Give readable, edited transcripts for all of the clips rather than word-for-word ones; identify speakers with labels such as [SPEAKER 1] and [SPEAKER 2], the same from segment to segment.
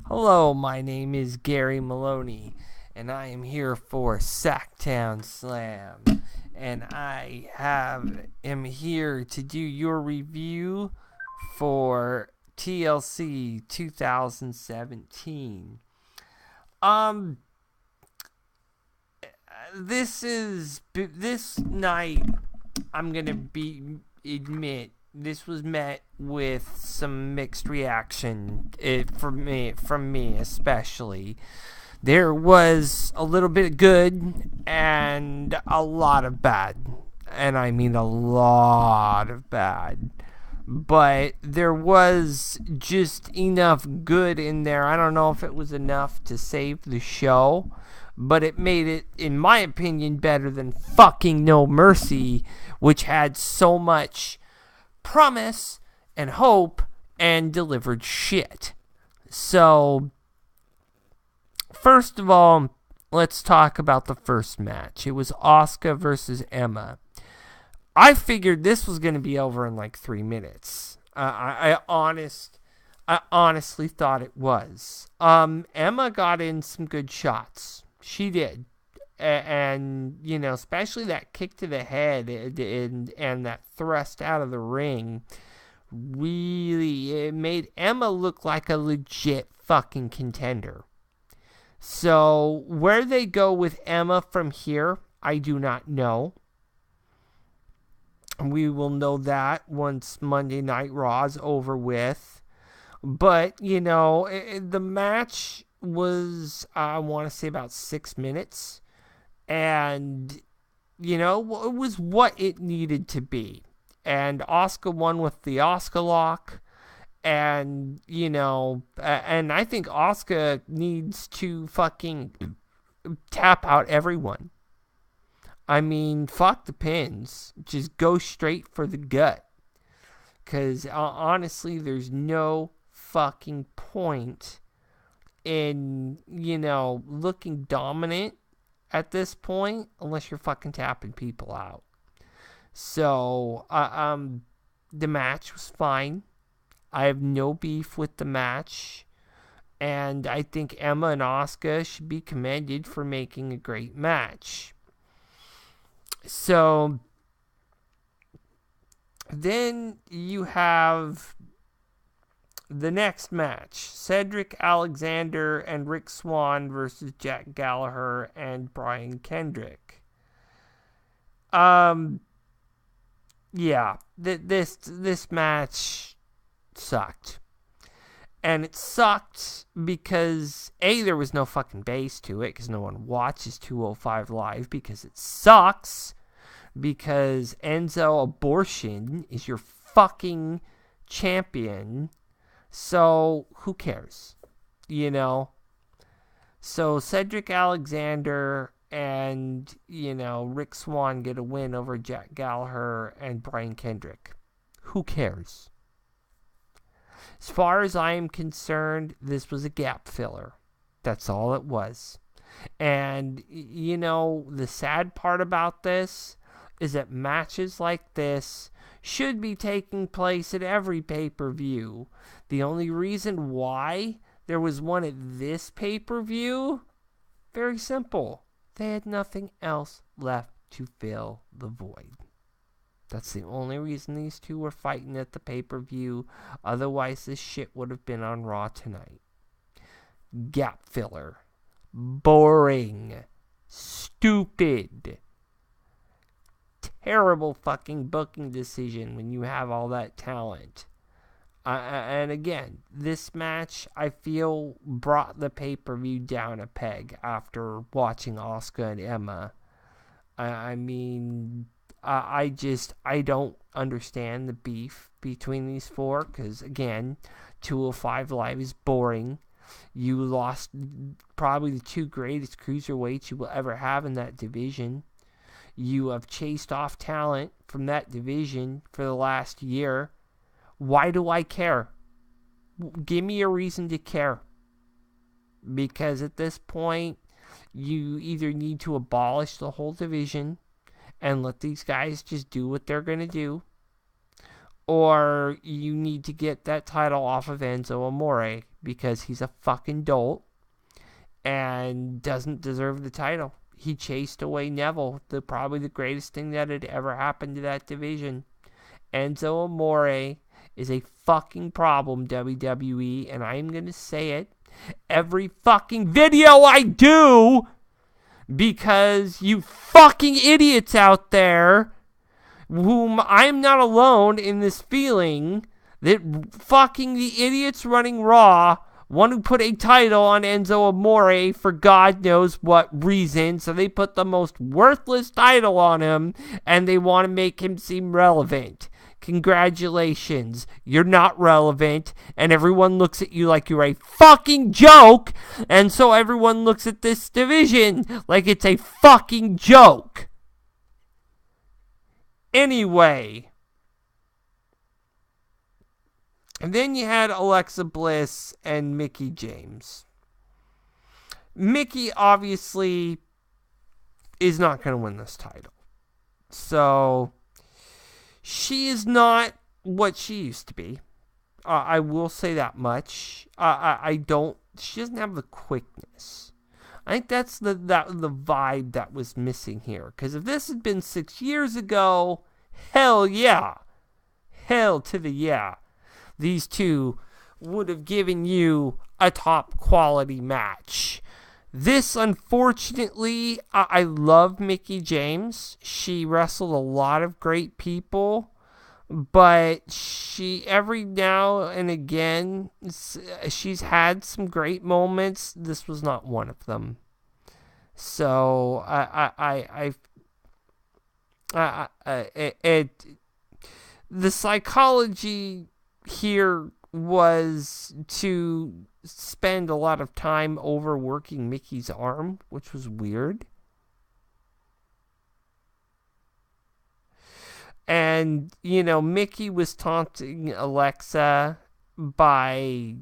[SPEAKER 1] Hello, my name is Gary Maloney, and I am here for Sacktown Slam. And am here to do your review for TLC 2017. Um, this night. I'm gonna admit this was met with some mixed reaction. From me especially. There was a little bit of good and a lot of bad, and I mean a lot of bad. But there was just enough good in there. I don't know if it was enough to save the show, but it made it, in my opinion, better than fucking No Mercy, which had so much promise and hope and delivered shit. So, first of all, let's talk about the first match. It was Asuka versus Emma. I figured this was going to be over in like 3 minutes. I honestly thought it was. Emma got in some good shots. She did. And, especially that kick to the head and that thrust out of the ring, really, it made Emma look like a legit fucking contender. So, where they go with Emma from here, I do not know. We will know that once Monday Night Raw is over with. But, the match was, I want to say, about 6 minutes. And, it was what it needed to be. And Asuka won with the Asuka lock. And, and I think Asuka needs to fucking tap out everyone. I mean, fuck the pins. Just go straight for the gut. Because honestly, there's no fucking point in, looking dominant at this point unless you're fucking tapping people out. So, the match was fine. I have no beef with the match. And I think Emma and Asuka should be commended for making a great match. So, then you have the next match. Cedric Alexander and Rick Swann versus Jack Gallagher and Brian Kendrick. Yeah, this match sucked. And it sucked because, A, there was no fucking base to it, because no one watches 205 Live, because it sucks, because Enzo Abortion is your fucking champion, so who cares, So Cedric Alexander and, Rick Swann get a win over Jack Gallagher and Brian Kendrick. Who cares? As far as I am concerned, this was a gap filler. That's all it was. And, the sad part about this is that matches like this should be taking place at every pay-per-view. The only reason why there was one at this pay-per-view, very simple. They had nothing else left to fill the void. That's the only reason these two were fighting at the pay-per-view. Otherwise, this shit would have been on Raw tonight. Gap filler. Boring. Stupid. Terrible fucking booking decision when you have all that talent. And again, this match, I feel, brought the pay-per-view down a peg after watching Asuka and Emma. I mean, I don't understand the beef between these four, because, again, 205 Live is boring. You lost probably the two greatest cruiserweights you will ever have in that division. You have chased off talent from that division for the last year. Why do I care? Give me a reason to care. Because at this point, you either need to abolish the whole division and let these guys just do what they're going to do, or you need to get that title off of Enzo Amore, because he's a fucking dolt and doesn't deserve the title. He chased away Neville, probably the greatest thing that had ever happened to that division. Enzo Amore is a fucking problem, WWE, and I'm going to say it every fucking video I do, because you fucking idiots out there, whom I'm not alone in this feeling, that fucking the idiots running Raw want to put a title on Enzo Amore for God knows what reason. So they put the most worthless title on him, and they want to make him seem relevant. Congratulations, you're not relevant, and everyone looks at you like you're a fucking joke, and so everyone looks at this division like it's a fucking joke. Anyway, and then you had Alexa Bliss and Mickie James. Mickie obviously is not going to win this title. So she is not what she used to be. I will say that much. She doesn't have the quickness. I think that's the vibe that was missing here. Because if this had been 6 years ago, hell yeah. Hell to the yeah. These two would have given you a top quality match. This, unfortunately, I love Mickie James. She wrestled a lot of great people, but she, every now and again, she's had some great moments. This was not one of them. So, the psychology here was to spend a lot of time overworking Mickey's arm, which was weird. And, you know, Mickie was taunting Alexa by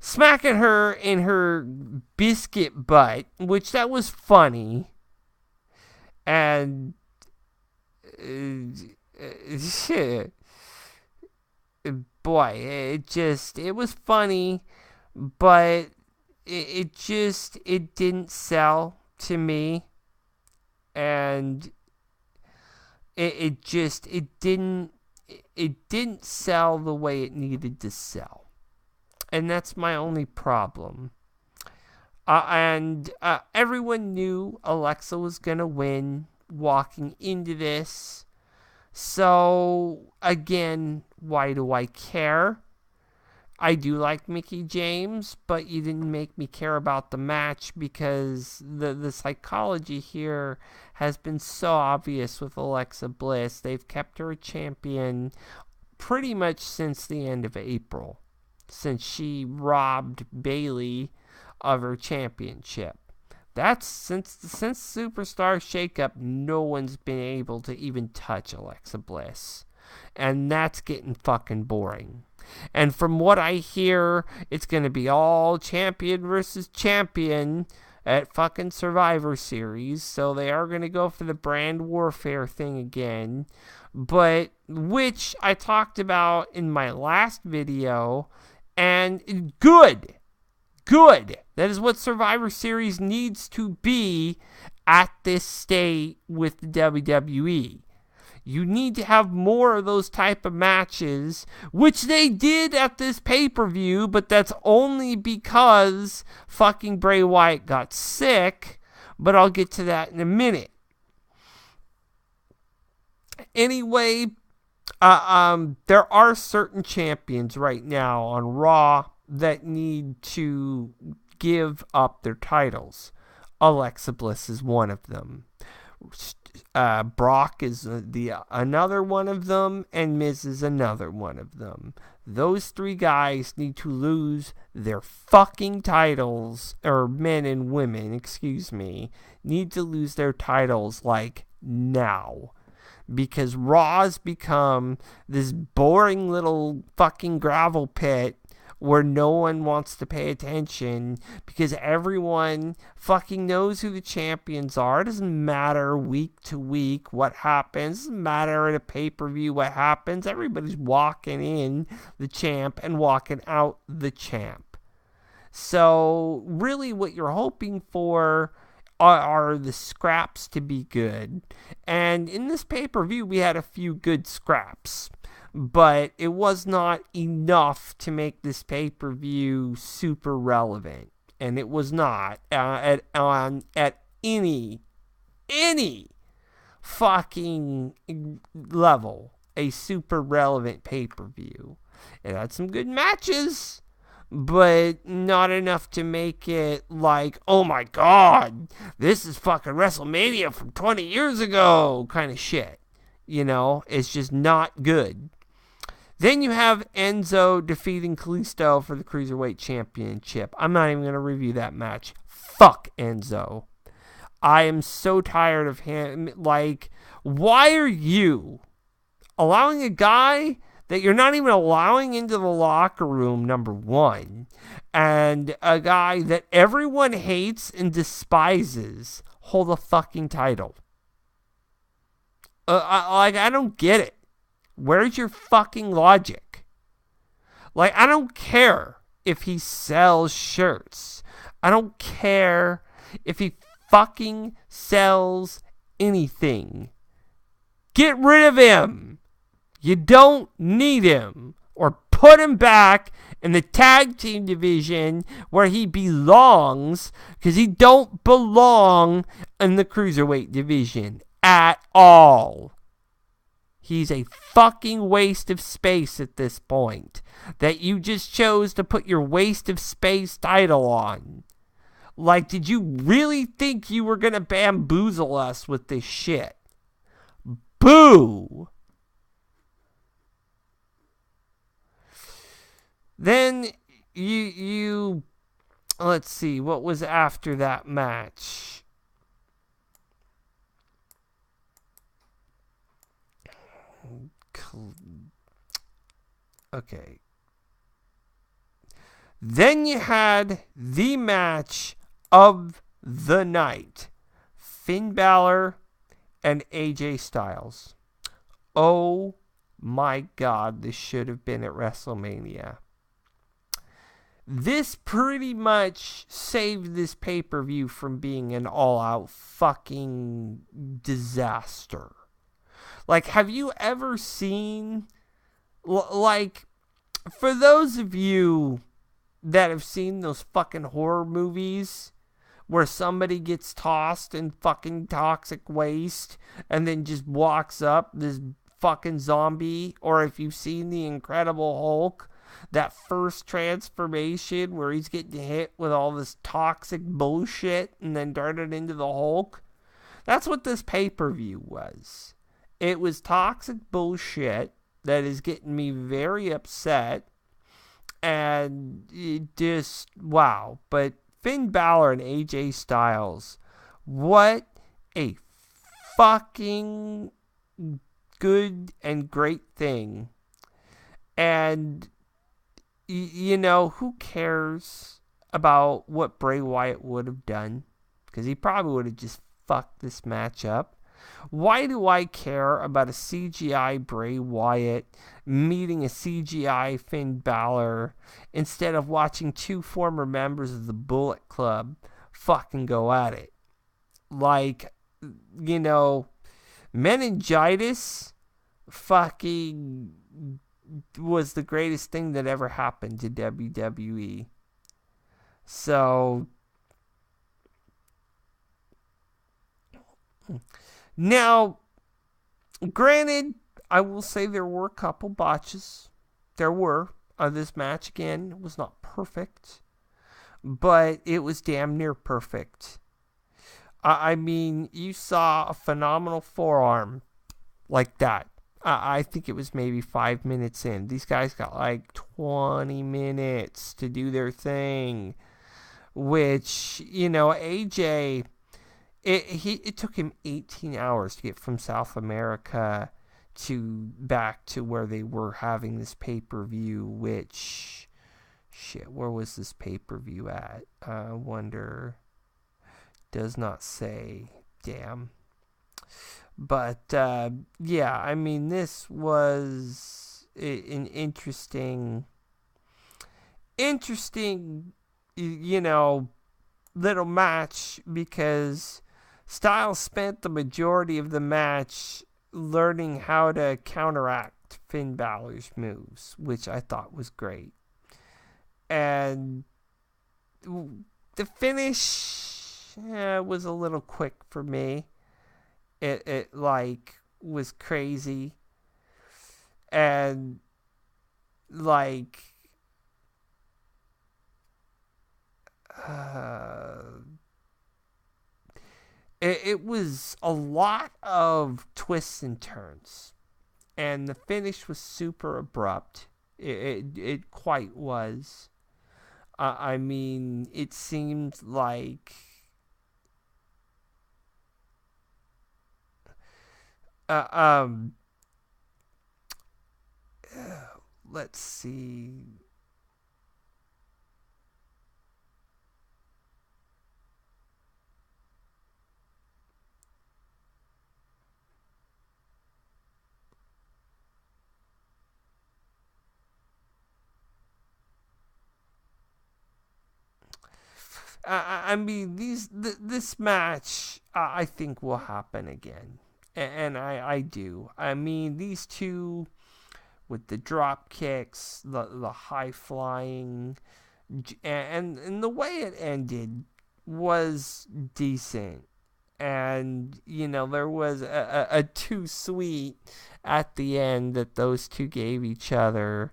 [SPEAKER 1] smacking her in her biscuit butt, which that was funny. And boy, it was funny, but it didn't sell to me, and it didn't sell the way it needed to sell, and that's my only problem. And everyone knew Alexa was gonna win walking into this. So, again, why do I care? I do like Mickie James, but you didn't make me care about the match, because the psychology here has been so obvious with Alexa Bliss. They've kept her a champion pretty much since the end of April, since she robbed Bayley of her championship. That's since Superstar Shakeup, no one's been able to even touch Alexa Bliss. And that's getting fucking boring. And from what I hear, it's going to be all champion versus champion at fucking Survivor Series. So they are going to go for the brand warfare thing again. But, which I talked about in my last video. And good. That is what Survivor Series needs to be at this state with the WWE. You need to have more of those type of matches, which they did at this pay-per-view, but that's only because fucking Bray Wyatt got sick, but I'll get to that in a minute. Anyway, there are certain champions right now on Raw that need to give up their titles. Alexa Bliss is one of them. Brock is another one of them, and Miz is another one of them. Those three guys need to lose their fucking titles, or men and women, excuse me, need to lose their titles like now. Because Raw's become this boring little fucking gravel pit where no one wants to pay attention because everyone fucking knows who the champions are. It doesn't matter week to week what happens. It doesn't matter at a pay-per-view what happens. Everybody's walking in the champ and walking out the champ. So really what you're hoping for are the scraps to be good. And in this pay-per-view, we had a few good scraps. But it was not enough to make this pay-per-view super relevant. And it was not at any fucking level a super relevant pay-per-view. It had some good matches, but not enough to make it like, oh my god, this is fucking WrestleMania from 20 years ago kind of shit. It's just not good. Then you have Enzo defeating Kalisto for the Cruiserweight Championship. I'm not even going to review that match. Fuck Enzo. I am so tired of him. Like, why are you allowing a guy that you're not even allowing into the locker room, number one, and a guy that everyone hates and despises hold a fucking title? I don't get it. Where's your fucking logic? Like, I don't care if he sells shirts. I don't care if he fucking sells anything. Get rid of him. You don't need him. Or put him back in the tag team division where he belongs, because he don't belong in the Cruiserweight division at all. He's a fucking waste of space at this point that you just chose to put your waste of space title on. Like, did you really think you were going to bamboozle us with this shit? Boo! Then you let's see, what was after that match? Okay. Then you had the match of the night. Finn Balor and AJ Styles. Oh my god, this should have been at WrestleMania. This pretty much saved this pay-per-view from being an all-out fucking disaster. Like, have you ever seen, like, for those of you that have seen those fucking horror movies where somebody gets tossed in fucking toxic waste and then just walks up, this fucking zombie, or if you've seen The Incredible Hulk, that first transformation where he's getting hit with all this toxic bullshit and then darted into the Hulk, that's what this pay-per-view was. It was toxic bullshit that is getting me very upset. And it just, wow. But Finn Balor and AJ Styles, what a fucking good and great thing. And, who cares about what Bray Wyatt would have done? Because he probably would have just fucked this match up. Why do I care about a CGI Bray Wyatt meeting a CGI Finn Balor instead of watching two former members of the Bullet Club fucking go at it? Like, meningitis fucking was the greatest thing that ever happened to WWE. So, now, granted, I will say there were a couple botches. There were. This match, again, was not perfect, but it was damn near perfect. I mean, you saw a phenomenal forearm like that. I think it was maybe 5 minutes in. These guys got like 20 minutes to do their thing, which, AJ... It took him 18 hours to get from South America back to where they were having this pay-per-view, which Shit, where was this pay-per-view at? I wonder. Does not say. Damn. But yeah, I mean, this was an interesting, you know, little match because Styles spent the majority of the match learning how to counteract Finn Balor's moves, which I thought was great. And the finish was a little quick for me. It like was crazy, and like uh, it was a lot of twists and turns, and the finish was super abrupt. It quite was. I mean, it seemed like uh, um let's see. I mean, this match I think will happen again, and I do. I mean, these two with the drop kicks, the high flying, and the way it ended was decent. And there was a too sweet at the end that those two gave each other.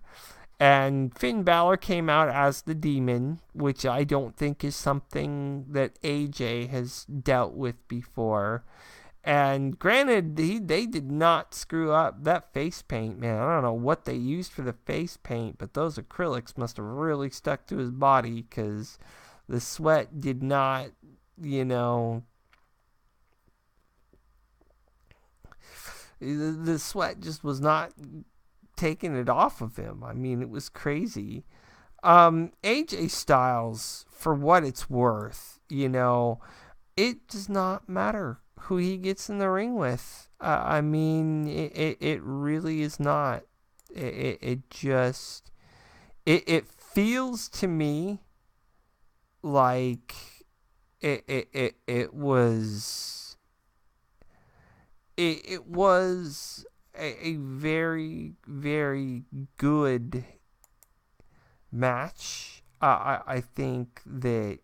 [SPEAKER 1] And Finn Balor came out as the demon, which I don't think is something that AJ has dealt with before. And granted, they did not screw up that face paint, man. I don't know what they used for the face paint, but those acrylics must have really stuck to his body because the sweat did not, the sweat just was not taking it off of him. I mean, it was crazy. AJ Styles, for what it's worth, it does not matter who he gets in the ring with. I mean, it really is not. It just it feels to me like it was a very, very good match. I think that,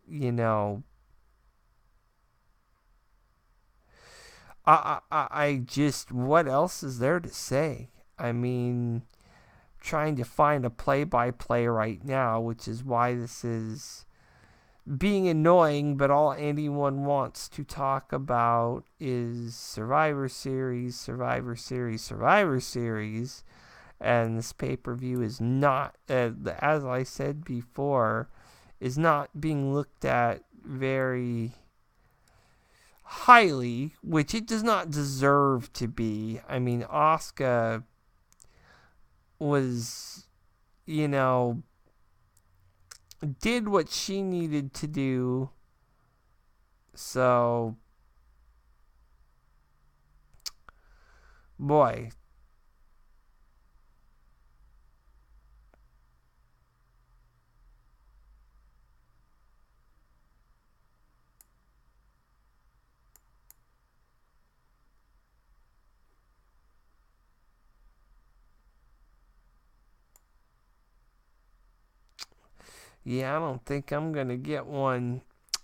[SPEAKER 1] I just, what else is there to say? I mean, trying to find a play-by-play right now, which is why this is being annoying, but all anyone wants to talk about is Survivor Series, Survivor Series, Survivor Series, and this pay-per-view is not, as I said before, is not being looked at very highly, which it does not deserve to be. I mean, Asuka was, did what she needed to do. So, boy. Yeah, I don't think I'm going to get one.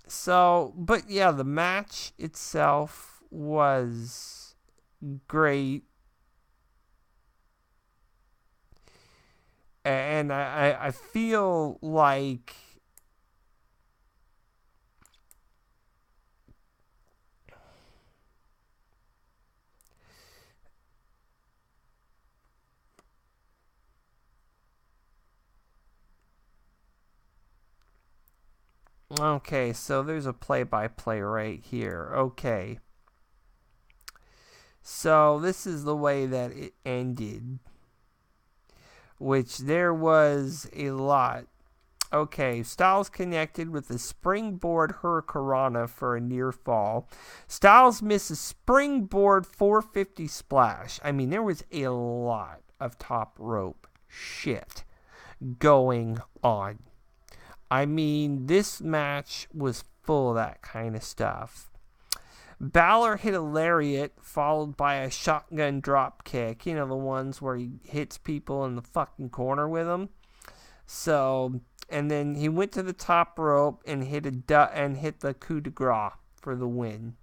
[SPEAKER 1] So, but yeah, the match itself was great. And I feel like okay, so there's a play-by-play right here. Okay. So this is the way that it ended, which there was a lot Okay, Styles connected with a springboard hurricanrana for a near fall. Styles misses springboard 450 splash. I mean, there was a lot of top rope shit going on. I mean, this match was full of that kind of stuff. Balor hit a lariat followed by a shotgun drop kick. You know, the ones where he hits people in the fucking corner with them. So, and then he went to the top rope and hit the coup de grace for the win.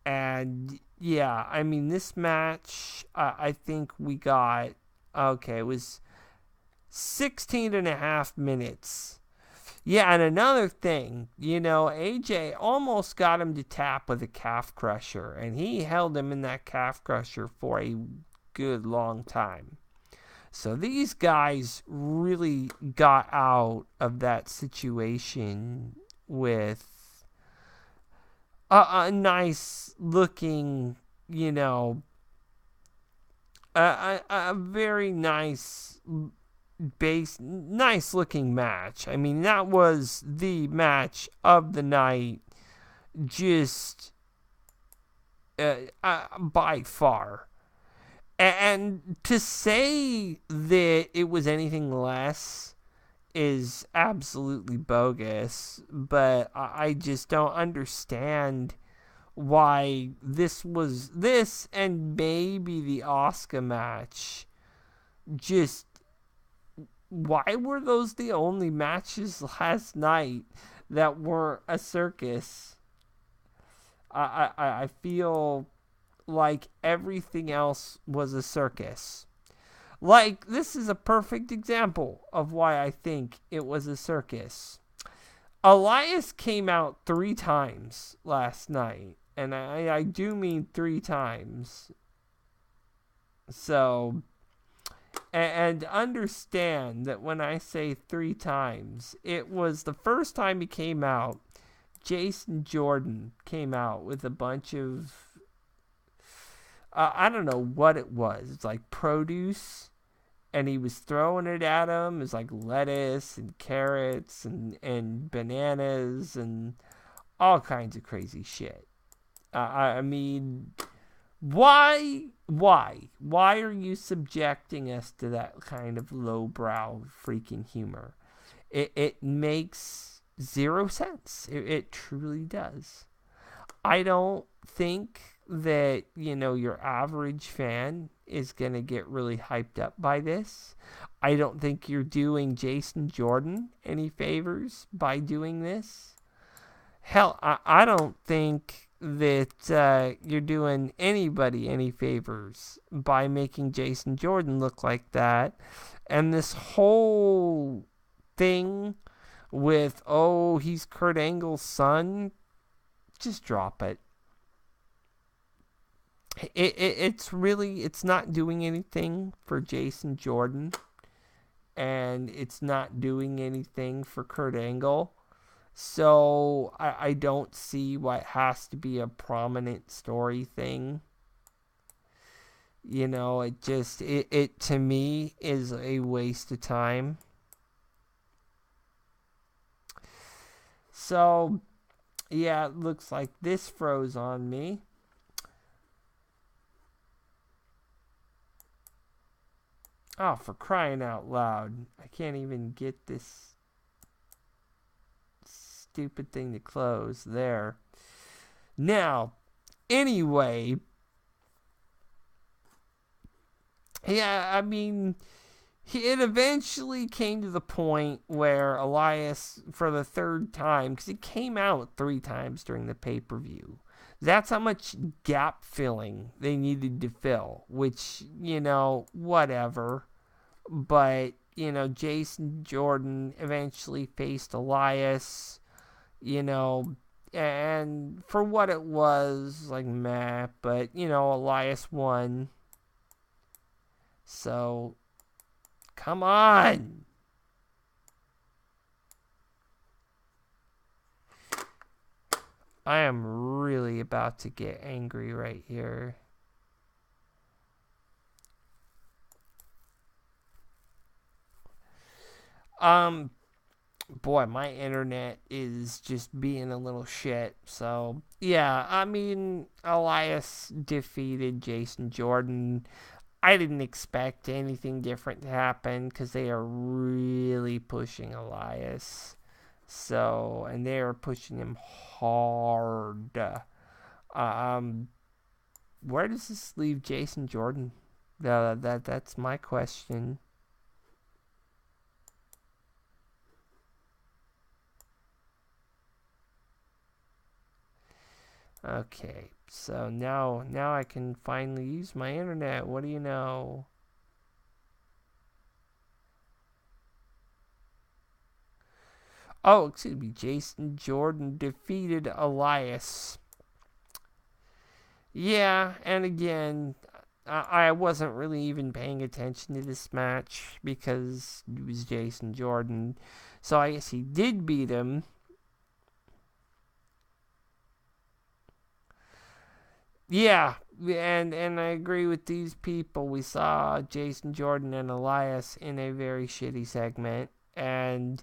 [SPEAKER 1] And yeah, I mean, this match, I think we got, okay, it was 16 and a half minutes. Yeah, and another thing, AJ almost got him to tap with a calf crusher, and he held him in that calf crusher for a good long time. So these guys really got out of that situation with a nice looking, a very nice nice looking match. I mean, that was the match of the night, just by far. And to say that it was anything less is absolutely bogus, but I just don't understand why this and maybe the Asuka match, just why were those the only matches last night that were a circus? I feel like everything else was a circus. Like, this is a perfect example of why I think it was a circus. Elias came out 3 times last night, and I do mean 3 times. So, and understand that when I say 3 times, it was the first time he came out, Jason Jordan came out with a bunch of, I don't know what it was. It's like produce, and he was throwing it at him. It's like lettuce and carrots and bananas and all kinds of crazy shit. I mean, why are you subjecting us to that kind of lowbrow freaking humor? It makes 0 sense. It truly does. I don't think that, your average fan is going to get really hyped up by this. I don't think you're doing Jason Jordan any favors by doing this. Hell, I don't think that you're doing anybody any favors by making Jason Jordan look like that. And this whole thing with, oh, he's Kurt Angle's son, just drop it. It's not doing anything for Jason Jordan, and it's not doing anything for Kurt Angle. So I don't see why it has to be a prominent story thing. It to me is a waste of time. So yeah, it looks like this froze on me. Oh, for crying out loud. I can't even get this stupid thing to close there. Now, anyway, yeah, I mean, it eventually came to the point where Elias, for the 3rd time, because he came out 3 times during the pay-per-view, that's how much gap filling they needed to fill, which, whatever. But, Jason Jordan eventually faced Elias, and for what it was, like, meh, but, Elias won. So, come on! I am really about to get angry right here. Boy, my internet is just being a little shit. So, yeah, I mean, Elias defeated Jason Jordan. I didn't expect anything different to happen because they are really pushing Elias. So, and they are pushing him hard. Um, where does this leave Jason Jordan? That's my question. Okay, so now I can finally use my internet. What do you know? Oh, excuse me. Jason Jordan defeated Elias. Yeah, and again, I wasn't really even paying attention to this match because it was Jason Jordan. So I guess he did beat him. Yeah, and I agree with these people. We saw Jason Jordan and Elias in a very shitty segment, and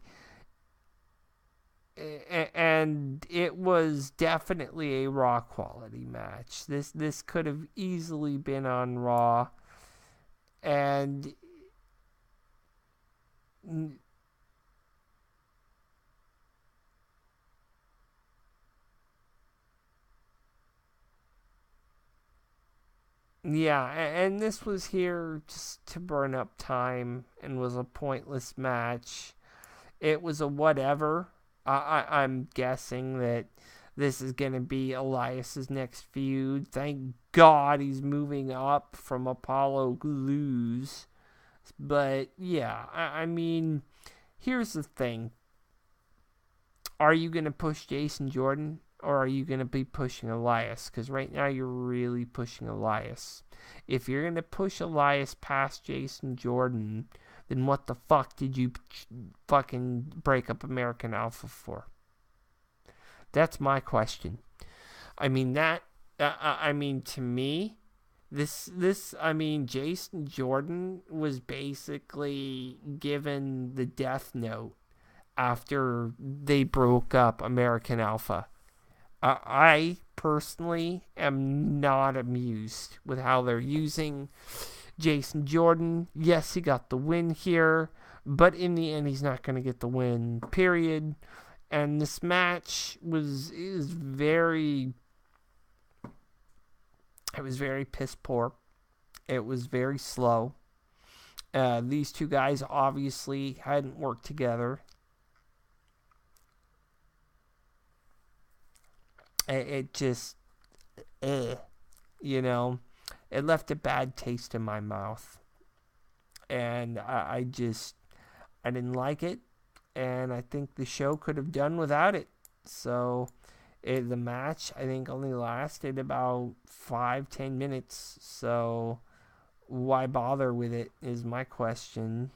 [SPEAKER 1] it was definitely a Raw quality match. This could have easily been on Raw, and yeah, and this was here just to burn up time and was a pointless match. It was a whatever. I'm guessing that this is going to be Elias's next feud. Thank God he's moving up from Apollo Crews. But yeah, I mean, here's the thing. Are you going to push Jason Jordan or are you going to be pushing Elias? Because right now you're really pushing Elias. If you're going to push Elias past Jason Jordan, then what the fuck did you fucking break up American Alpha for? That's my question. I mean I mean to me, I mean Jason Jordan was basically given the death note after they broke up American Alpha. I personally am not amused with how they're using Jason Jordan. Yes, he got the win here, but in the end, he's not going to get the win, period. And this match is very, it was very piss poor. It was very slow. These two guys obviously hadn't worked together. It just, you know, it left a bad taste in my mouth. And I didn't like it. And I think the show could have done without it. So the match, I think, only lasted about 5-10 minutes. So why bother with it is my question.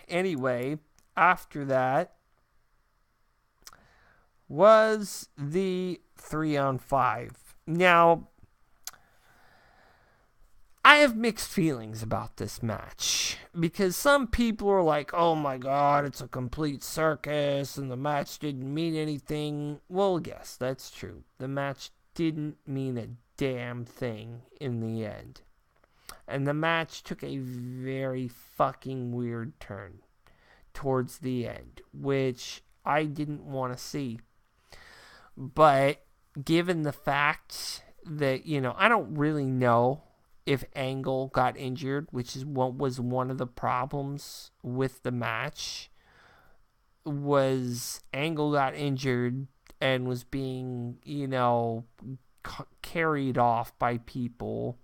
[SPEAKER 1] Anyway, after that was the 3-on-5. Now, I have mixed feelings about this match because some people are like, oh my god, it's a complete circus and the match didn't mean anything. Well, yes, that's true. The match didn't mean a damn thing in the end. And the match took a very fucking weird turn towards the end, which I didn't want to see. But given the fact that, I don't really know if Angle got injured, which is what was one of the problems with the match, was Angle got injured and was being, carried off by people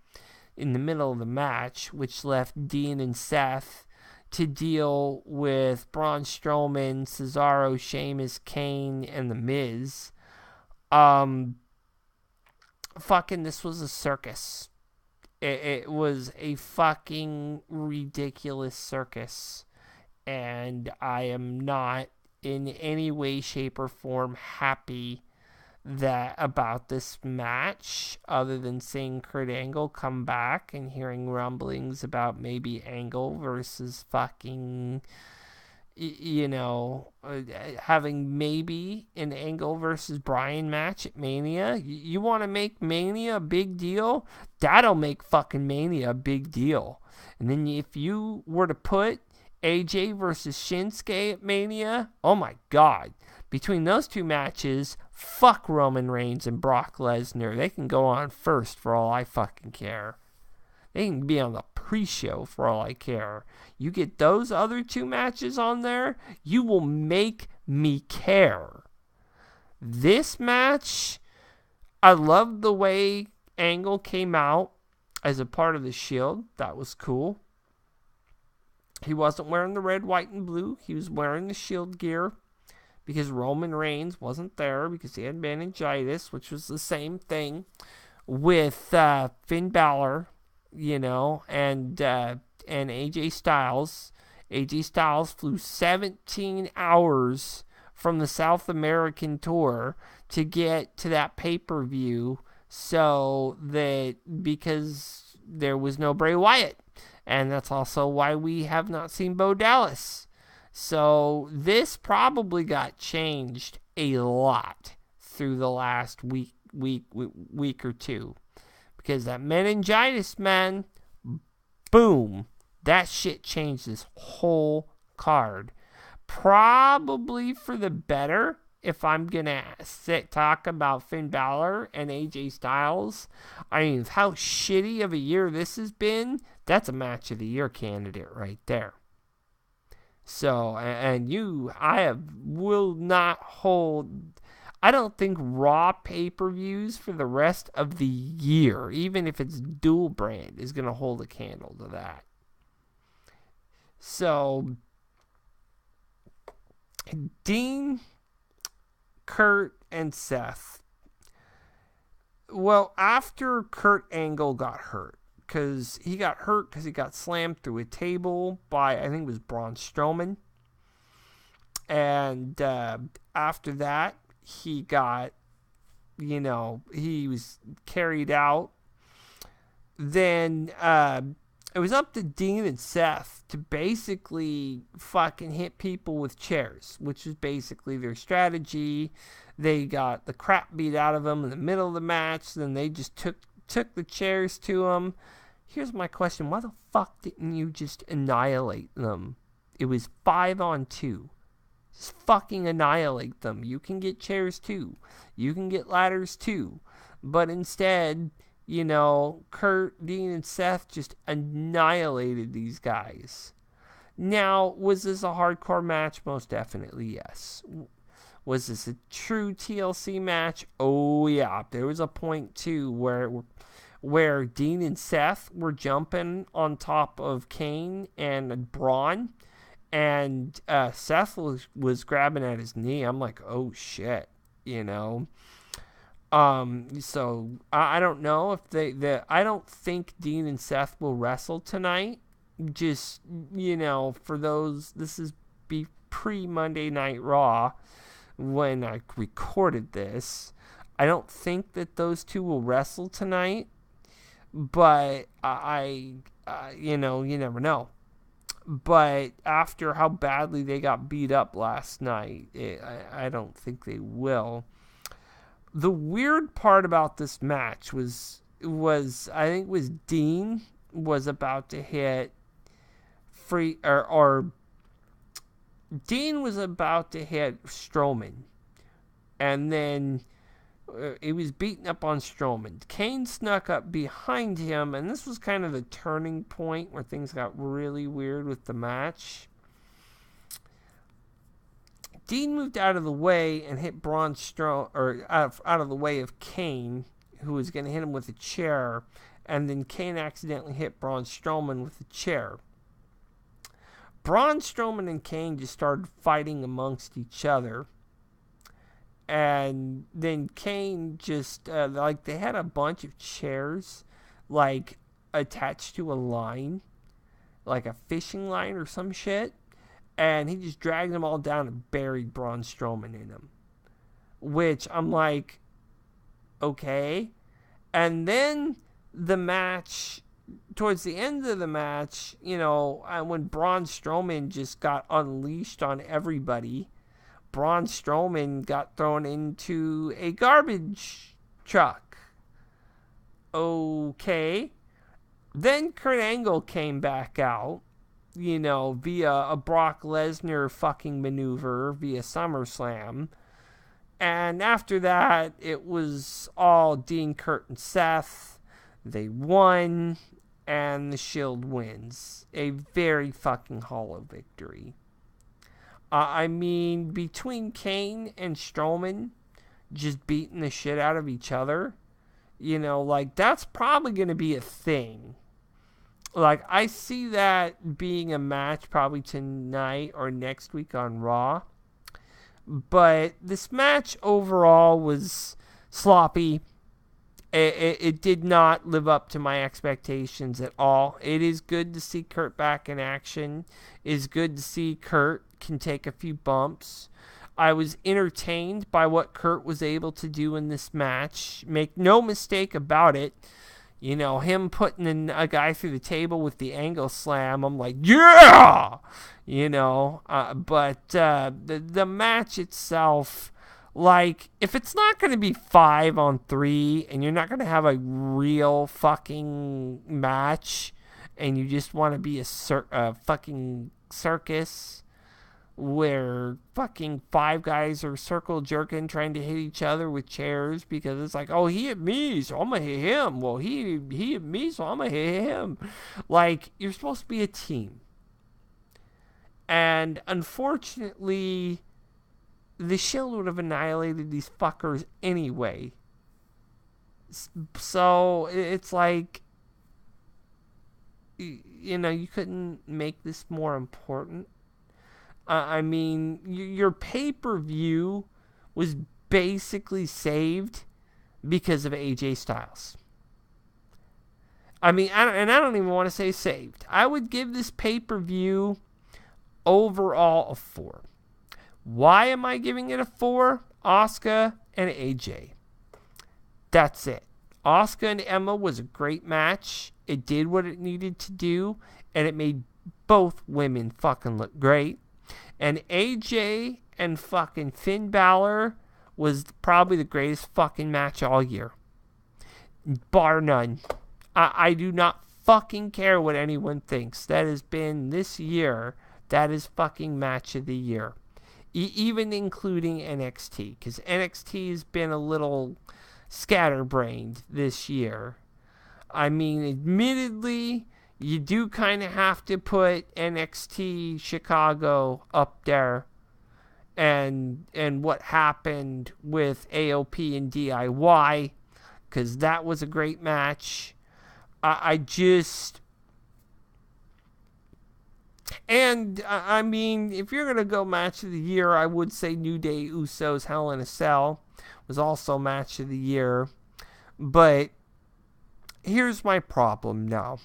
[SPEAKER 1] in the middle of the match, which left Dean and Seth to deal with Braun Strowman, Cesaro, Sheamus, Kane, and The Miz. Fucking, this was a circus. It was a fucking ridiculous circus. And I am not in any way, shape, or form happy that about this match, other than seeing Kurt Angle come back and hearing rumblings about maybe Angle versus fucking, having maybe an Angle versus Bryan match at Mania. You want to make Mania a big deal? That'll make fucking Mania a big deal. And then if you were to put AJ versus Shinsuke at Mania, oh my god. Between those two matches, fuck Roman Reigns and Brock Lesnar. They can go on first for all I fucking care. They can be on the pre-show for all I care. You get those other two matches on there, you will make me care. This match, I love the way Angle came out as a part of the Shield. That was cool. He wasn't wearing the red, white, and blue. He was wearing the Shield gear because Roman Reigns wasn't there because he had meningitis, which was the same thing with Finn Balor, and AJ Styles. AJ Styles flew 17 hours from the South American tour to get to that pay-per-view, so that because there was no Bray Wyatt. And that's also why we have not seen Bo Dallas. So this probably got changed a lot through the last week or two. Because that meningitis, man, boom, that shit changed this whole card. Probably for the better, if I'm going to talk about Finn Balor and AJ Styles. I mean, how shitty of a year this has been, that's a match of the year candidate right there. So, will not hold, I don't think Raw pay-per-views for the rest of the year, even if it's dual brand, is going to hold a candle to that. So, Dean, Kurt, and Seth. Well, after Kurt Angle got hurt, because he got slammed through a table by, I think it was Braun Strowman. And after that, he got, he was carried out. Then it was up to Dean and Seth to basically fucking hit people with chairs, which is basically their strategy. They got the crap beat out of them in the middle of the match. Then they just took the chairs to them. Here's my question. Why the fuck didn't you just annihilate them? It was 5-on-2. Just fucking annihilate them. You can get chairs too. You can get ladders too. But instead, Kurt, Dean, and Seth just annihilated these guys. Now, was this a hardcore match? Most definitely, yes. Was this a true TLC match? Oh, yeah. There was a point, too, where Dean and Seth were jumping on top of Kane and Braun, and Seth was grabbing at his knee. I'm like, oh, shit, So I don't know if I don't think Dean and Seth will wrestle tonight. Just, for those, this is pre-Monday Night Raw when I recorded this. I don't think that those two will wrestle tonight, but you never know. But after how badly they got beat up last night, I don't think they will. The weird part about this match was I think it was Dean was about to hit Dean was about to hit Strowman, and then he was beating up on Strowman. Kane snuck up behind him, and this was kind of the turning point where things got really weird with the match. Dean moved out of the way and hit Braun Strowman, out of the way of Kane, who was going to hit him with a chair, and then Kane accidentally hit Braun Strowman with a chair. Braun Strowman and Kane just started fighting amongst each other. And then Kane just, they had a bunch of chairs, attached to a line, like a fishing line or some shit. And he just dragged them all down and buried Braun Strowman in them. Which, I'm like, Okay? And then the match, towards the end of the match, when Braun Strowman just got unleashed on everybody, Braun Strowman got thrown into a garbage truck. Okay. Then Kurt Angle came back out, via a Brock Lesnar fucking maneuver via SummerSlam. And after that, it was all Dean, Kurt, and Seth. They won, and the Shield wins. A very fucking hollow victory. Between Kane and Strowman just beating the shit out of each other, that's probably going to be a thing. I see that being a match probably tonight or next week on Raw. But this match overall was sloppy. It did not live up to my expectations at all. It is good to see Kurt back in action. It is good to see Kurt can take a few bumps. I was entertained by what Kurt was able to do in this match. Make no mistake about it. Him putting a guy through the table with the angle slam, I'm like, yeah! But the match itself, if it's not going to be 5-on-3 and you're not going to have a real fucking match and you just want to be a fucking circus where fucking 5 guys are circle jerking trying to hit each other with chairs because it's like, oh, he hit me, so I'm going to hit him. Well, he hit me, so I'm going to hit him. You're supposed to be a team. And unfortunately, the Shield would have annihilated these fuckers anyway. So it's you couldn't make this more important. Your pay-per-view was basically saved because of AJ Styles. I don't even want to say saved. I would give this pay-per-view overall a 4. Why am I giving it a 4? Asuka and AJ. That's it. Asuka and Emma was a great match. It did what it needed to do, and it made both women fucking look great. And AJ and fucking Finn Balor was probably the greatest fucking match all year. Bar none. I do not fucking care what anyone thinks. That has been this year. That is fucking match of the year. Even including NXT. Because NXT has been a little scatterbrained this year. Admittedly, you do kind of have to put NXT Chicago up there and what happened with AOP and DIY, because that was a great match. If you're going to go match of the year, I would say New Day Usos Hell in a Cell was also match of the year. But here's my problem now.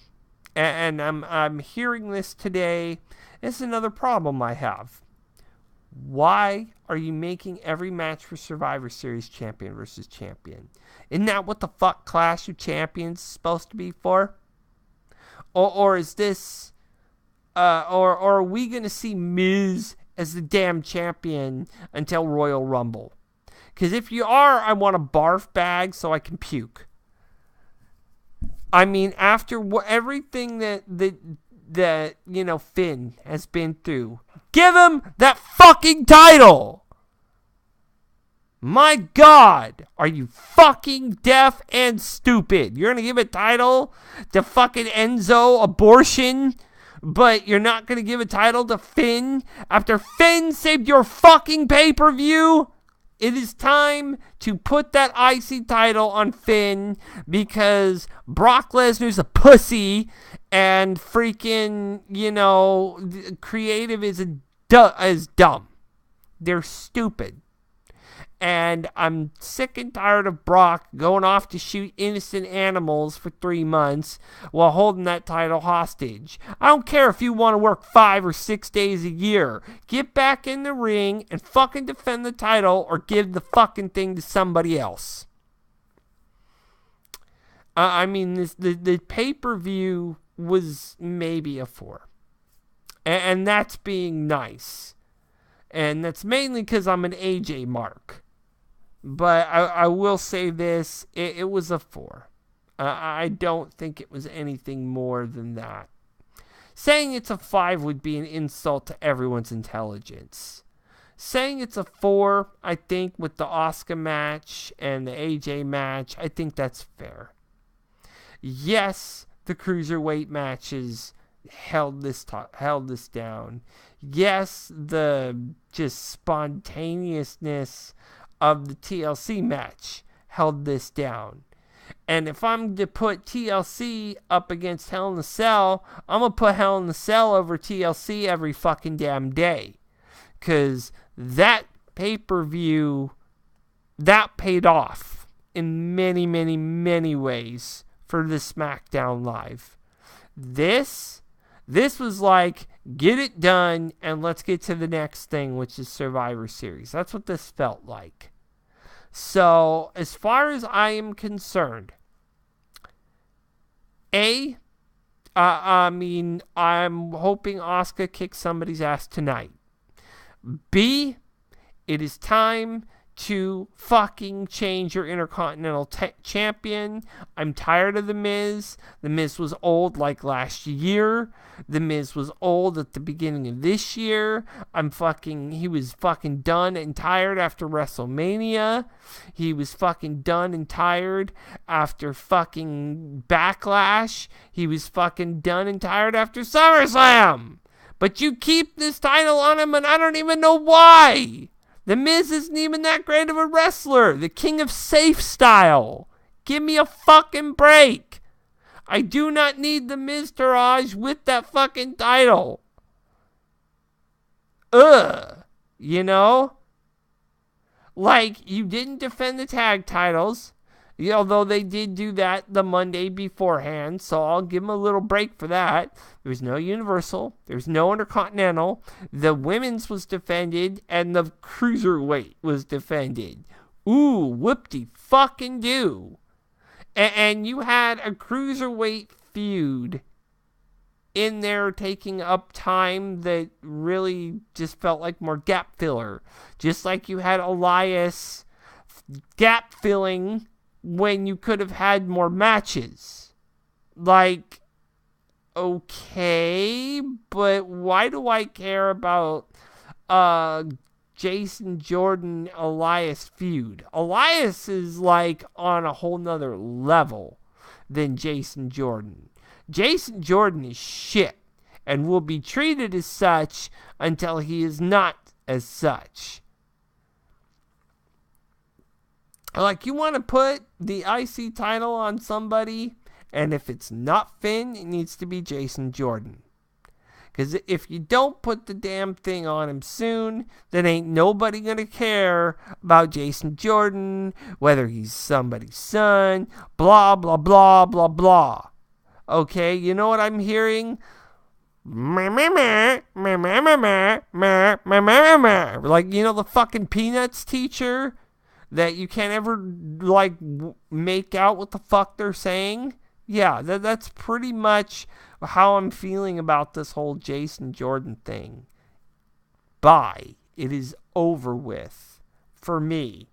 [SPEAKER 1] And I'm hearing this today. It's another problem I have. Why are you making every match for Survivor Series champion versus champion? Isn't that what the fuck Clash of Champions is supposed to be for? Or is this... or are we going to see Miz as the damn champion until Royal Rumble? Because if you are, I want a barf bag so I can puke. After everything that Finn has been through, give him that fucking title! My God, are you fucking deaf and stupid? You're gonna give a title to fucking Enzo Abortion, but you're not gonna give a title to Finn after Finn saved your fucking pay-per-view? It is time to put that IC title on Finn because Brock Lesnar's a pussy and freaking, creative is dumb. They're stupid. And I'm sick and tired of Brock going off to shoot innocent animals for 3 months while holding that title hostage. I don't care if you want to work 5 or 6 days a year. Get back in the ring and fucking defend the title or give the fucking thing to somebody else. I mean, the pay-per-view was maybe a 4. And that's being nice. And that's mainly because I'm an AJ mark. But I will say this, it was a 4. I don't think it was anything more than that. Saying it's a 5 would be an insult to everyone's intelligence. Saying it's a 4, I think, with the Asuka match and the AJ match, I think that's fair. Yes, the cruiserweight matches held this down. Yes, the just spontaneousness of the TLC match held this down. And if I'm to put TLC up against Hell in a Cell, I'm going to put Hell in a Cell over TLC every fucking damn day. Because that pay-per-view, that paid off in many, many, many ways for the SmackDown Live. This was like, get it done and let's get to the next thing, which is Survivor Series. That's what this felt like. So, as far as I am concerned, I mean, I'm hoping Asuka kicks somebody's ass tonight. B, it is time to fucking change your Intercontinental Champion. I'm tired of The Miz. The Miz was old like last year. The Miz was old at the beginning of this year. He was fucking done and tired after WrestleMania. He was fucking done and tired after fucking Backlash. He was fucking done and tired after SummerSlam. But you keep this title on him and I don't even know why. The Miz isn't even that great of a wrestler. The king of safe style. Give me a fucking break. I do not need the Miz-tourage with that fucking title. You know? Like, you didn't defend the tag titles. Although they did do that the Monday beforehand, so I'll give them a little break for that. There was no Universal. There was no Intercontinental. The women's was defended, and the cruiserweight was defended. Ooh, whoop-de-fucking-do. And you had a cruiserweight feud in there taking up time that really just felt like more gap filler. Just like you had Elias gap filling when you could have had more matches. Like, okay, but why do I care about Jason Jordan Elias feud? Elias is like on a whole nother level than Jason Jordan. Jason Jordan is shit and will be treated as such until he is not as such. Like, you want to put the IC title on somebody, and if it's not Finn, it needs to be Jason Jordan. Because if you don't put the damn thing on him soon, then ain't nobody going to care about Jason Jordan, whether he's somebody's son, blah, blah, blah, blah, blah. Okay, you know what I'm hearing? Like, you know the fucking Peanuts teacher that you can't ever, like, make out what the fuck they're saying? Yeah, that's pretty much how I'm feeling about this whole Jason Jordan thing. Bye. It is over with. For me.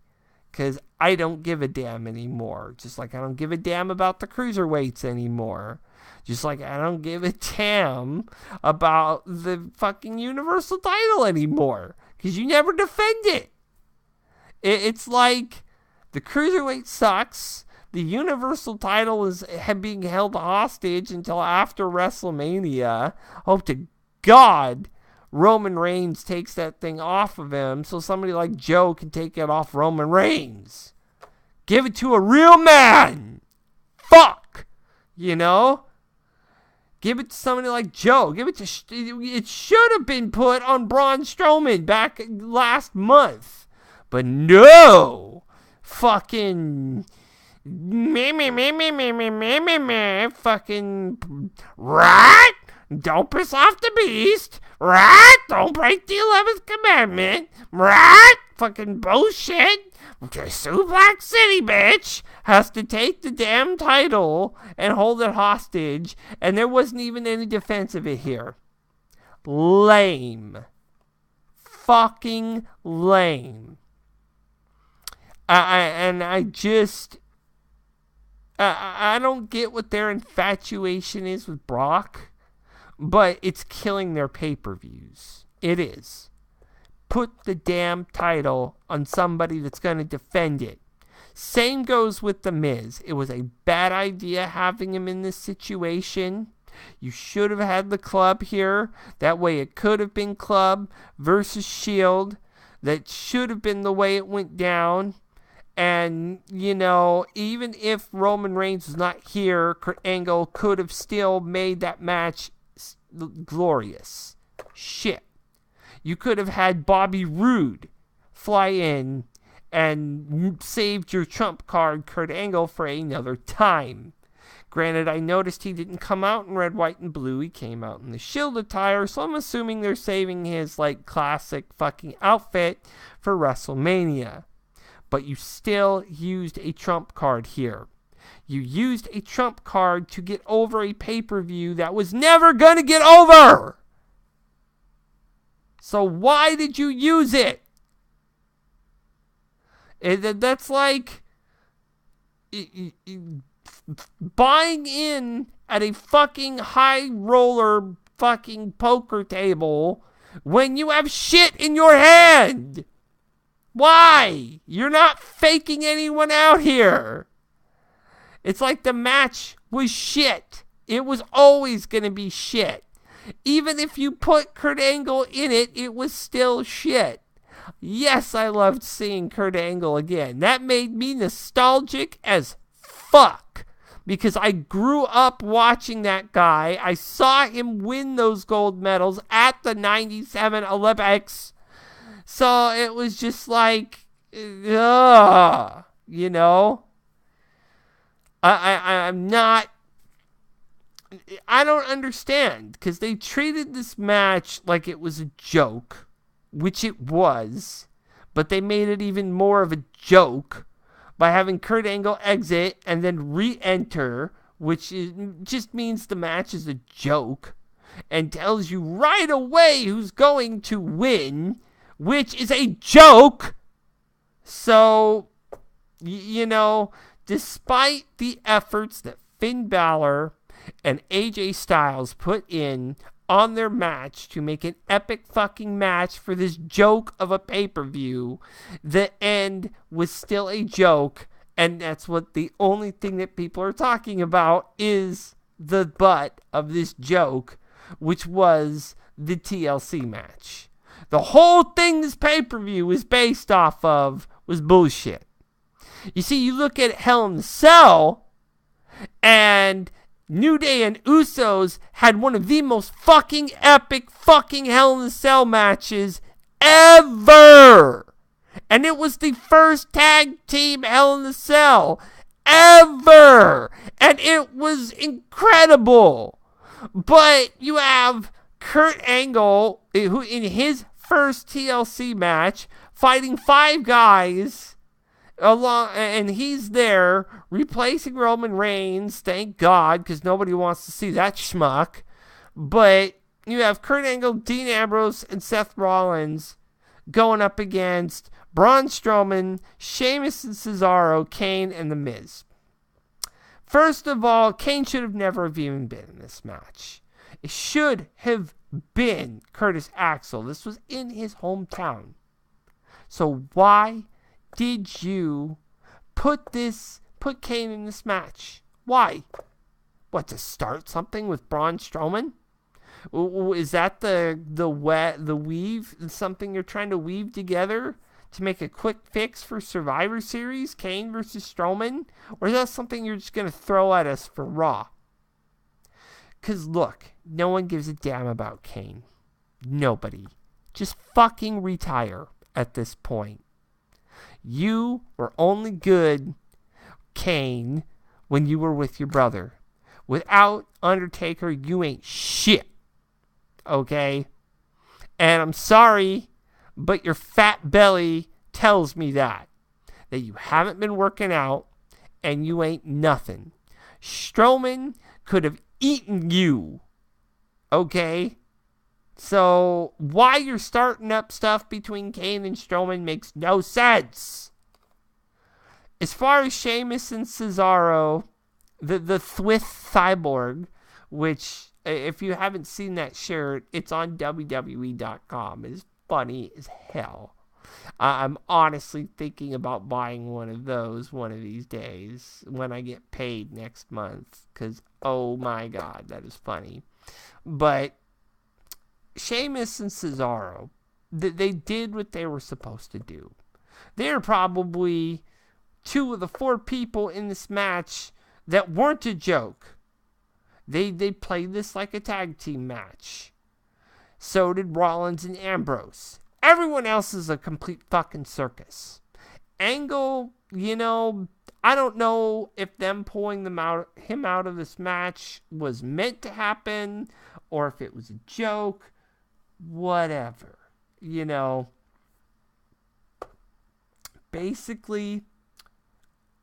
[SPEAKER 1] Because I don't give a damn anymore. Just like I don't give a damn about the cruiserweights anymore. Just like I don't give a damn about the fucking Universal title anymore. Because you never defend it. It's like the cruiserweight sucks. The Universal title is being held hostage until after WrestleMania. Hope to God Roman Reigns takes that thing off of him so somebody like Joe can take it off Roman Reigns. Give it to a real man. Fuck. You know? Give it to somebody like Joe. Give it to... It should have been put on Braun Strowman back last month. But no, fucking fucking right? Don't piss off the beast, right? Don't break the 11th commandment, right? fucking bullshit. Suplex City, bitch, has to take the damn title and hold it hostage, and there wasn't even any defense of it here. Lame. Fucking lame. I don't get what their infatuation is with Brock, but it's killing their pay-per-views. It is. Put the damn title on somebody that's going to defend it. Same goes with The Miz. It was a bad idea having him in this situation. You should have had the club here. That way it could have been club versus Shield. That should have been the way it went down. And, even if Roman Reigns was not here, Kurt Angle could have still made that match glorious. Shit. You could have had Bobby Roode fly in and saved your trump card, Kurt Angle, for another time. Granted, I noticed he didn't come out in red, white, and blue. He came out in the Shield attire, so I'm assuming they're saving his, classic fucking outfit for WrestleMania. But you still used a trump card here. You used a trump card to get over a pay-per-view that was never going to get over! So why did you use it? That's like buying in at a fucking high roller fucking poker table when you have shit in your hand. Why? You're not faking anyone out here. It's like the match was shit. It was always going to be shit. Even if you put Kurt Angle in it, it was still shit. Yes, I loved seeing Kurt Angle again. That made me nostalgic as fuck. Because I grew up watching that guy. I saw him win those gold medals at the 97 Olympics. So it was just like, I'm not... I don't understand, because they treated this match like it was a joke, which it was, but they made it even more of a joke by having Kurt Angle exit and then re-enter, which just means the match is a joke, and tells you right away who's going to win, which is a joke. So, despite the efforts that Finn Balor and AJ Styles put in on their match to make an epic fucking match for this joke of a pay-per-view, the end was still a joke, and that's what the only thing that people are talking about is the butt of this joke, which was the TLC match. The whole thing this pay-per-view was based off of was bullshit. You see, you look at Hell in a Cell, and New Day and Usos had one of the most fucking epic fucking Hell in a Cell matches ever. And it was the first tag team Hell in a Cell ever. And it was incredible. But you have Kurt Angle, who in his first TLC match, fighting 5 guys along, and he's there replacing Roman Reigns, thank God, because nobody wants to see that schmuck. But you have Kurt Angle, Dean Ambrose, and Seth Rollins going up against Braun Strowman, Sheamus and Cesaro, Kane, and The Miz. First of all, Kane should have never have even been in this match. It should have been Curtis Axel. This was in his hometown. So why did you put Kane in this match? Why? What, to start something with Braun Strowman? Is that the weave? Something you're trying to weave together to make a quick fix for Survivor Series? Kane versus Strowman? Or is that something you're just going to throw at us for Raw? Because look, no one gives a damn about Kane. Nobody. Just fucking retire at this point. You were only good, Kane, when you were with your brother. Without Undertaker, you ain't shit. Okay? And I'm sorry, but your fat belly tells me that you haven't been working out and you ain't nothing. Strowman could have eaten you. Okay? So why you're starting up stuff between Kane and Strowman makes no sense. As far as Sheamus and Cesaro, the Thwith Cyborg, which if you haven't seen that shirt, it's on WWE.com. It's funny as hell. I'm honestly thinking about buying one of those one of these days when I get paid next month. Because, oh my God, that is funny. But Sheamus and Cesaro, they did what they were supposed to do. They're probably two of the four people in this match that weren't a joke. They played this like a tag team match. So did Rollins and Ambrose. Everyone else is a complete fucking circus. Angle, I don't know if them pulling him out of this match was meant to happen or if it was a joke. Whatever. Basically,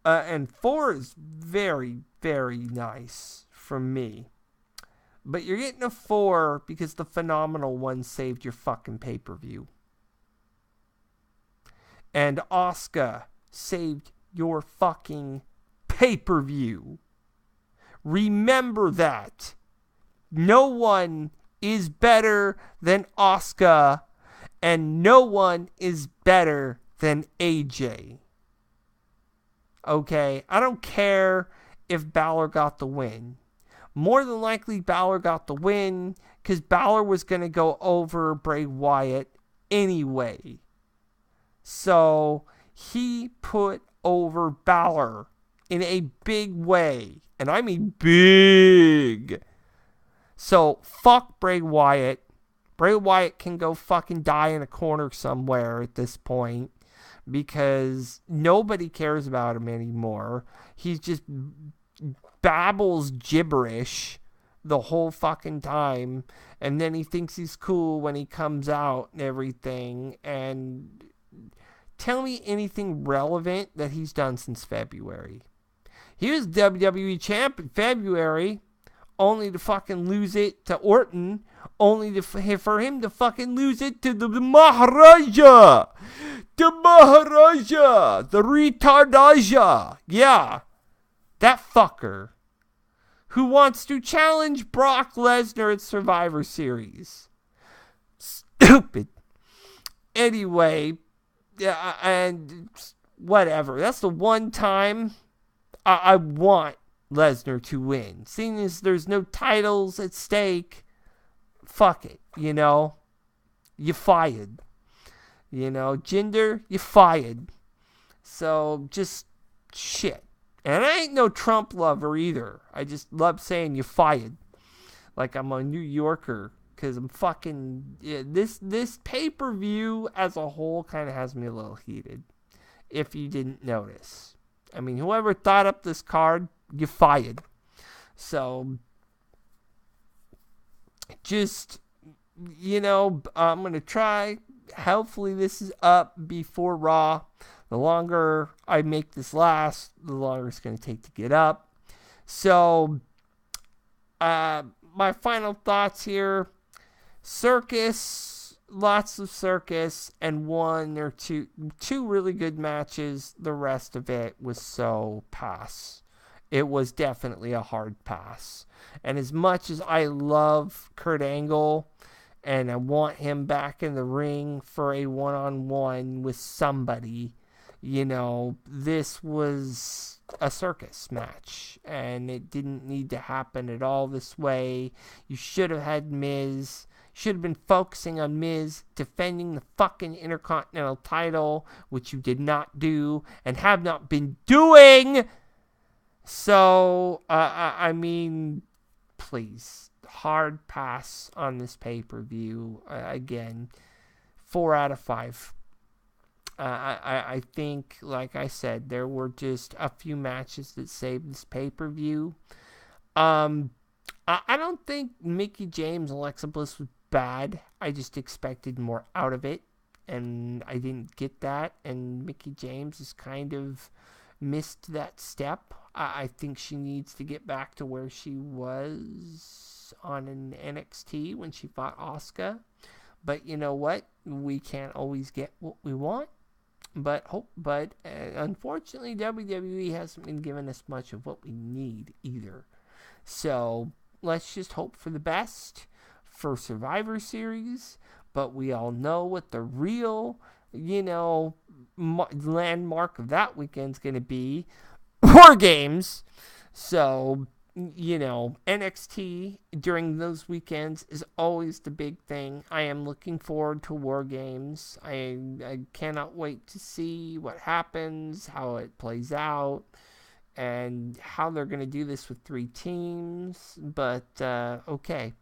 [SPEAKER 1] and 4 is very, very nice from me. But you're getting a 4 because the phenomenal one saved your fucking pay-per-view. And Asuka saved your fucking pay-per-view. Remember that. No one is better than Asuka, and no one is better than AJ. Okay? I don't care if Balor got the win. More than likely, Balor got the win because Balor was going to go over Bray Wyatt anyway. So, he put over Balor in a big way. And I mean big. So, fuck Bray Wyatt. Bray Wyatt can go fucking die in a corner somewhere at this point. Because nobody cares about him anymore. He's just babbles gibberish the whole fucking time. And then he thinks he's cool when he comes out and everything. And tell me anything relevant that he's done since February. He was WWE champ in February, only to fucking lose it to Orton, only for him to fucking lose it to the Maharaja. The Maharaja. The retardaja. Yeah. That fucker. Who wants to challenge Brock Lesnar at Survivor Series. Stupid. Anyway, yeah, and whatever. That's the one time I want Lesnar to win. Seeing as there's no titles at stake, fuck it, You fired. Jinder, you fired. So, just shit. And I ain't no Trump lover either. I just love saying you fired. Like I'm a New Yorker. Because I'm fucking... Yeah, this pay-per-view as a whole kind of has me a little heated. If you didn't notice. I mean, whoever thought up this card, you fired. So... Just... I'm going to try... Hopefully this is up before Raw. The longer I make this last, the longer it's going to take to get up. So, my final thoughts here. Circus, lots of circus, and one or two really good matches. The rest of it was so pass. It was definitely a hard pass. And as much as I love Kurt Angle, and I want him back in the ring for a one-on-one with somebody, this was a circus match. And it didn't need to happen at all this way. You should have had Miz. Should have been focusing on Miz defending the fucking Intercontinental title, which you did not do and have not been doing. So, I mean, please. Hard pass on this pay-per-view. Again, 4 out of 5. I think, like I said, there were just a few matches that saved this pay-per-view. I don't think Mickie James and Alexa Bliss was bad. I just expected more out of it. and I didn't get that. And Mickie James has kind of missed that step. I think she needs to get back to where she was on an NXT when she fought Asuka. But you know what? We can't always get what we want. But unfortunately, WWE hasn't been giving us much of what we need either. So let's just hope for the best for Survivor Series. But we all know what the real, landmark of that weekend's going to be. War Games. So, NXT during those weekends is always the big thing. I am looking forward to War Games. I cannot wait to see what happens, how it plays out, and how they're going to do this with 3 teams. But, okay.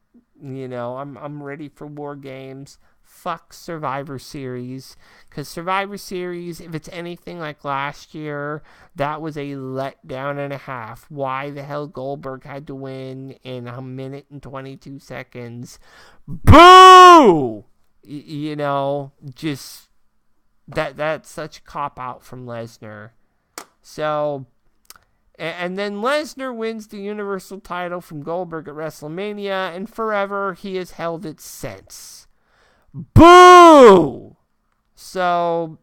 [SPEAKER 1] I'm ready for War Games. Fuck Survivor Series. Because Survivor Series, if it's anything like last year, that was a letdown and a half. Why the hell Goldberg had to win in 1 minute and 22 seconds? Boo! Just that's such a cop-out from Lesnar. So, and then Lesnar wins the Universal title from Goldberg at WrestleMania, and forever he has held it since. Boo! So,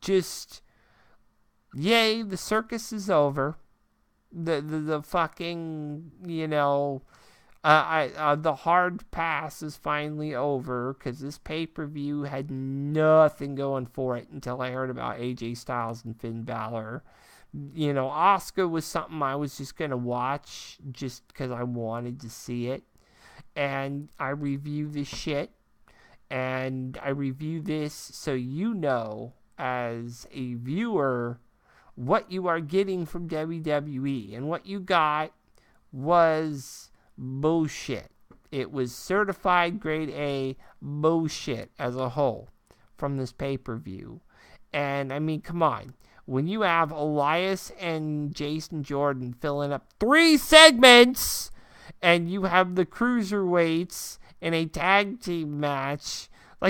[SPEAKER 1] just, yay, the circus is over. The fucking, the hard pass is finally over, because this pay-per-view had nothing going for it until I heard about AJ Styles and Finn Balor. Asuka was something I was just going to watch just because I wanted to see it. And I review this shit. And I review this so as a viewer, what you are getting from WWE. And what you got was bullshit. It was certified grade A bullshit as a whole from this pay-per-view. And, I mean, come on. When you have Elias and Jason Jordan filling up 3 segments, and you have the cruiserweights in a tag team match,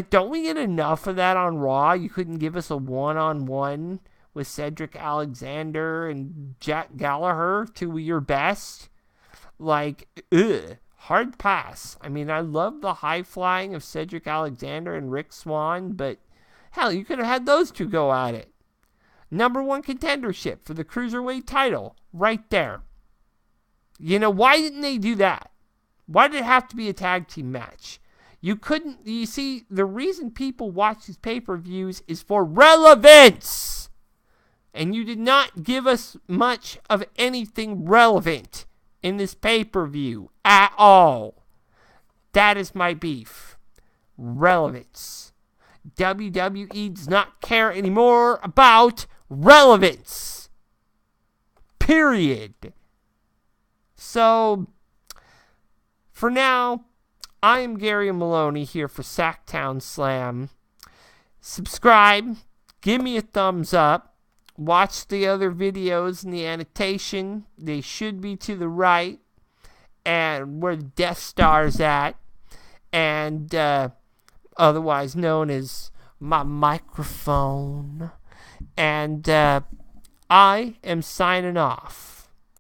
[SPEAKER 1] don't we get enough of that on Raw? You couldn't give us a one-on-one with Cedric Alexander and Jack Gallagher, 2 of your best? Hard pass. I mean, I love the high flying of Cedric Alexander and Rick Swann, but hell, you could have had those 2 go at it. Number 1 contendership for the Cruiserweight title, right there. Why didn't they do that? Why did it have to be a tag team match? You see, the reason people watch these pay-per-views is for relevance. And you did not give us much of anything relevant in this pay-per-view at all. That is my beef. Relevance. WWE does not care anymore about relevance. Period. So, for now, I am Gary Maloney here for Sacktown Slam. Subscribe, give me a thumbs up, watch the other videos in the annotation. They should be to the right, and where the Death Star's at, and otherwise known as my microphone. And I am signing off.